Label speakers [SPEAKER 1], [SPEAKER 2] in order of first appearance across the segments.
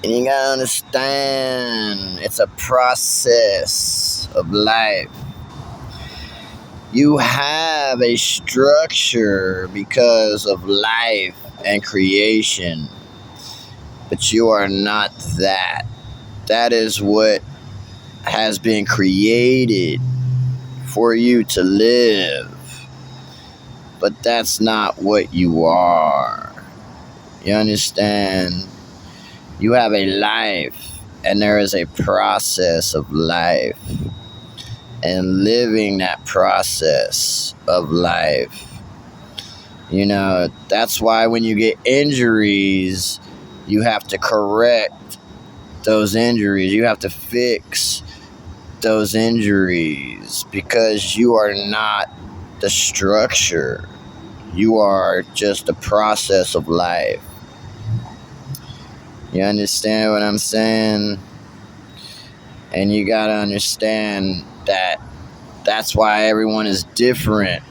[SPEAKER 1] And you gotta understand, it's a process of life. You have a structure because of life and creation, but you are not that. That is what has been created for you to live, but that's not what you are. You understand? You have a life, and there is a process of life, and living that process of life. You know, that's why when you get injuries, you have to correct those injuries. You have to fix those injuries because you are not the structure. You are just the process of life. You understand what I'm saying? And you gotta understand that that's why everyone is different.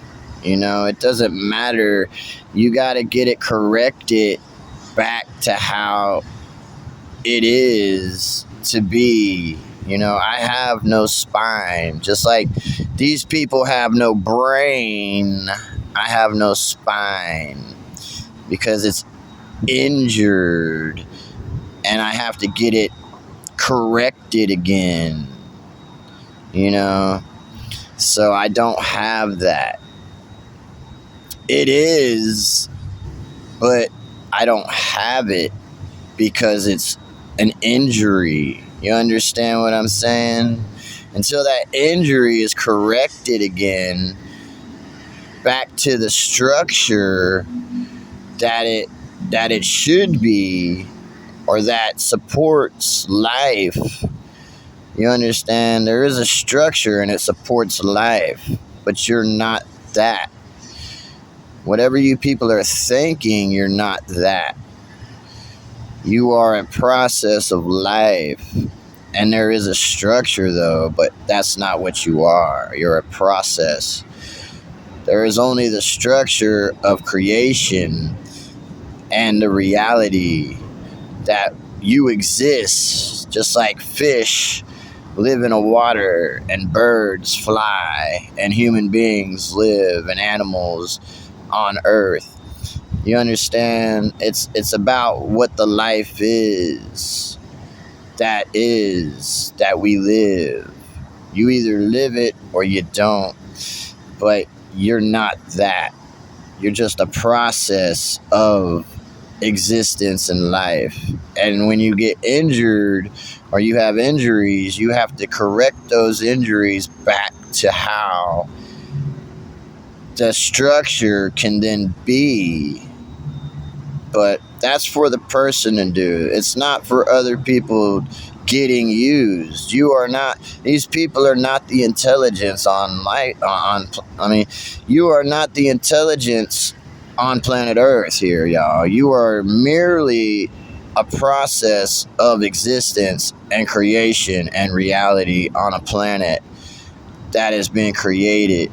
[SPEAKER 1] You know, it doesn't matter. You gotta get it corrected back to how it is to be. You know, I have no spine. Just like these people have no brain, I have no spine because it's injured and I have to get it corrected again. You know, so I don't have that. It is, but I don't have it because it's an injury. You understand what I'm saying? Until that injury is corrected again back to the structure that it should be, or that supports life. You understand? There is a structure and it supports life, but you're not that. Whatever you people are thinking, you're not that. You are a process of life. And there is a structure, though, but that's not what you are. You're a process. There is only the structure of creation and the reality that you exist, just like fish live in the water and birds fly and human beings live and animals on earth. You understand? It's about what the life is that we live. You either live it or you don't, but you're not that. You're just a process of existence in life. And when you get injured or you have injuries, you have to correct those injuries back to how the structure can then be. But that's for the person to do. It's not for other people getting used. You are not. These people are not the intelligence on light. You are not the intelligence on planet Earth here, y'all. You are merely a process of existence and creation and reality on a planet that has been created.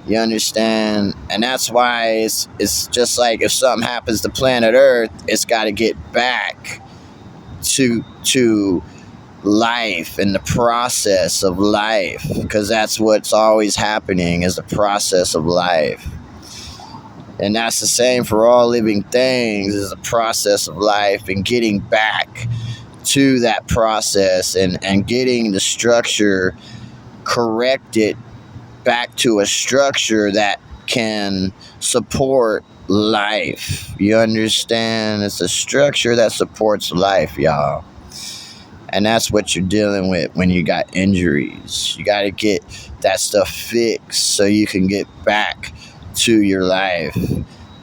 [SPEAKER 1] You understand? And that's why it's just like if something happens to planet Earth, it's got to get back to life and the process of life, because that's what's always happening, is the process of life. And that's the same for all living things, is the process of life, and getting back to that process and getting the structure corrected back to a structure that can support life. You understand? It's a structure that supports life, y'all. And that's what you're dealing with when you got injuries. You got to get that stuff fixed so you can get back to your life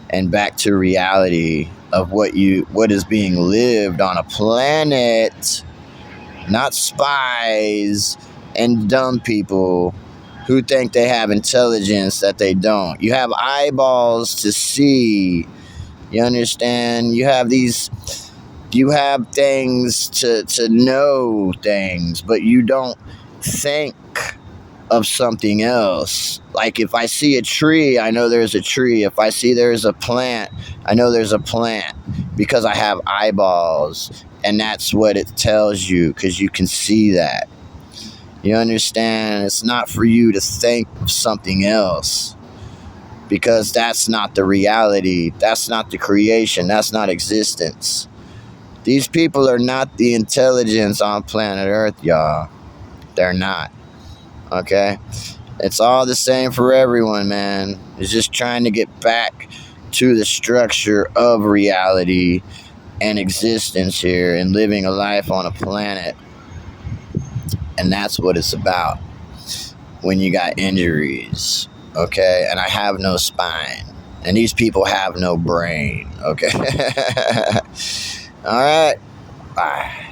[SPEAKER 1] and back to reality of what is being lived on a planet, not spies and dumb people who think they have intelligence that they don't. You have eyeballs to see. You understand? You have things to know things, but you don't think of something else. Like if I see a tree, I know there's a tree. If I see there's a plant, I know there's a plant. because I have eyeballs, and that's what it tells you, because you can see that. You understand? It's not for you to think of something else, because that's not the reality. That's not the creation. That's not existence. These people are not the intelligence on planet Earth, y'all. They're not. Okay? It's all the same for everyone, man. It's just trying to get back to the structure of reality and existence here and living a life on a planet. And that's what it's about when you got injuries. Okay? And I have no spine. And these people have no brain. Okay? All right. Bye.